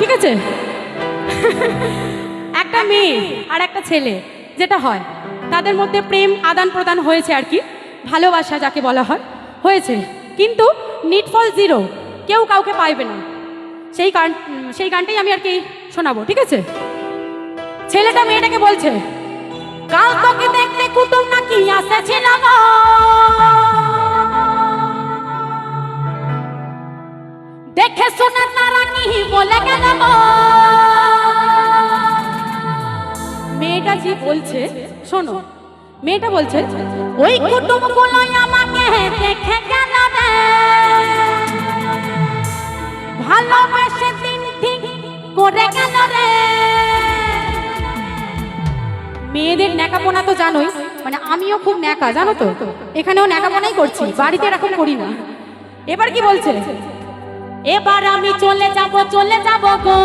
ঠিক আছে। একটা মেয়ে আর একটা ছেলে যেটা হয় তাদের মধ্যে প্রেম আদান প্রদান হয়েছে আর কি, ভালোবাসা যাকে বলা হয় হয়েছে, কিন্তু নিটফল জিরো, কেউ কাউকে পাইবে না। সেই গানটাই আমি আর কি শোনাবো, ঠিক আছে। ছেলেটা মেয়েটাকে বলছে, কাল তোকে দেখতে কুটুম নাকি আসেছিল গো, দেখে শুনে তারা কি বলে গেল গো। মেয়েটা জি বলছে, শোনো, মেয়েটা বলছে, ওই কুটুম গুলো আমাকে দেখে গেল রে, ভালোবেসে দিন ঠিক করে গেল রে। মেয়েদের ন্যাকাপোনা তো জানোই, মানে আমিও খুব ন্যাকা, জানো তো, এখানেও ন্যাকাপোনাই করছি, বাড়িতে এরকম করি না। এবার কি বলছে, এবার আমি চলে যাব গো,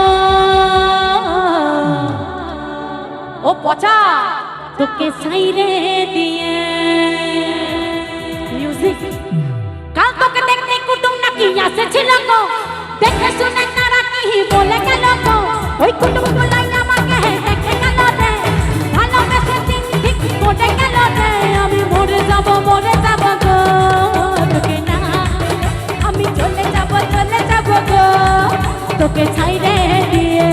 ও পচা তোকে ছাইরে দিয়ে। মিউজিক। কাল তোকে দেখতে কুটুম নাকি আসেছিল গো, দেখে শুনে তারা কি বলে গেল গো, ওই কুটুম গুলাই আমাকে দেখে গেল রে, ভালোবেসে দিন ঠিক করে গেল রে। আমি মরে যাব গো, তোকে না আমি চলে যাব গো, তোকে ছাইরে দিয়ে।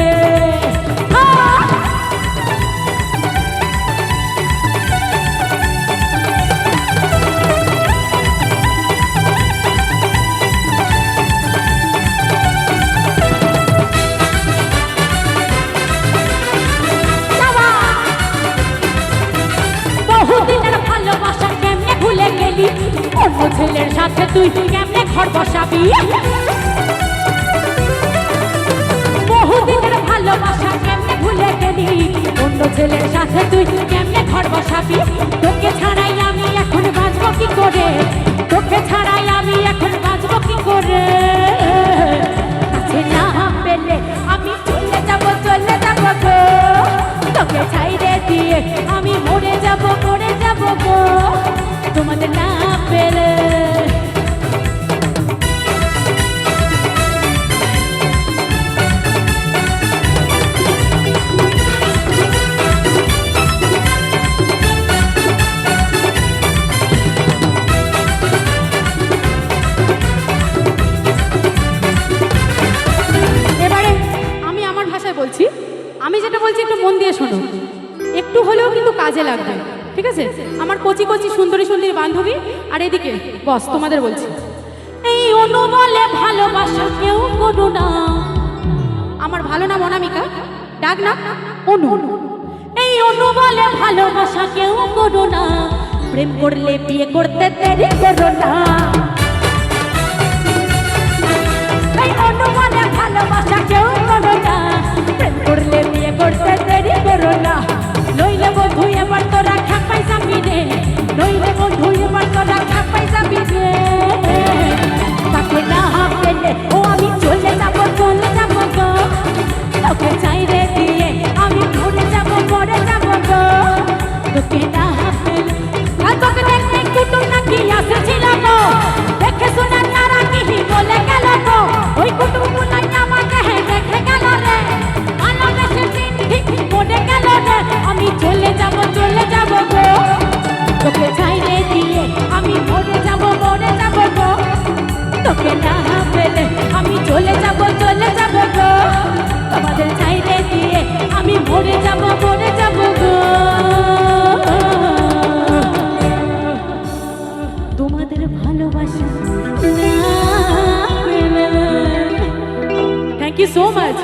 অন্য ছেলের সাথে তুই কেমনে ঘর বসাবি, বহুদিনের ভালোবাসা কেমনে ভুলে গেলি, অন্য ছেলের সাথে তুই কেমনে ঘর বসাবি। তোকে ছাড়াই আমি এখন বাঁচবো কি করে, তোকে ছাড়াই আমি এখন বাঁচবো কি করে। কাছে না পেলে আমি চলে যাব গো, তোকে ছাইরে দিয়ে আমি মরে যাব গো, তোমাদের না পেলে। এবারে আমি আমার ভাষায় বলছি, আমি যেটা বলছি একটু মন দিয়ে শোনো, একটু হলেও কিন্তু কাজে লাগবে, ঠিক আছে। আমার কচি কচি সুন্দরী সুন্দরী বান্ধবী আর এদিকে বস, তোমাদের বলছি, এই অনু বলে ভালোবাসা কেউ করো না। আমার ভালো নাম অনামিকা, ডাক না অনু। এই অনু বলে ভালোবাসা কেউ করো না, প্রেম করলে বিয়ে করতে দেরি করো না। এই অনু বলে ভালোবাসা কেউ করো না, প্রেম করলে বিয়ে করতে দেরি করো না। নইলে বন্ধু এবার তোরা খাপাই যাবি রে, নইলে বন্ধু এবার তোরা খাপাই যাবি রে। তাকে না পেলে ও আমি চলে যাব গো, তোকে ছাইরে দিয়ে আমি মরে যাব গো, তোকে না পেলে। আর তোকে দেখতে কুটুম নাকি আসেছিল গো, দেখে শুনে তারা কি বলে গেল গো, ওই কুটুম গুলাই আমাকে দেখে গেল রে, ভালোবেসে দিন ঠিক করে গেল রে। আমি চলে যাব গো, তোকে ছাইরে দিয়ে আমি মরে যাব গো, তোকে না পেলে আমি চলে যাব গো, তোমাদের ছাইরে দিয়ে আমি মরে যাব গো, তোমাদের ভালোবাসা না পেলে। Thank you so much.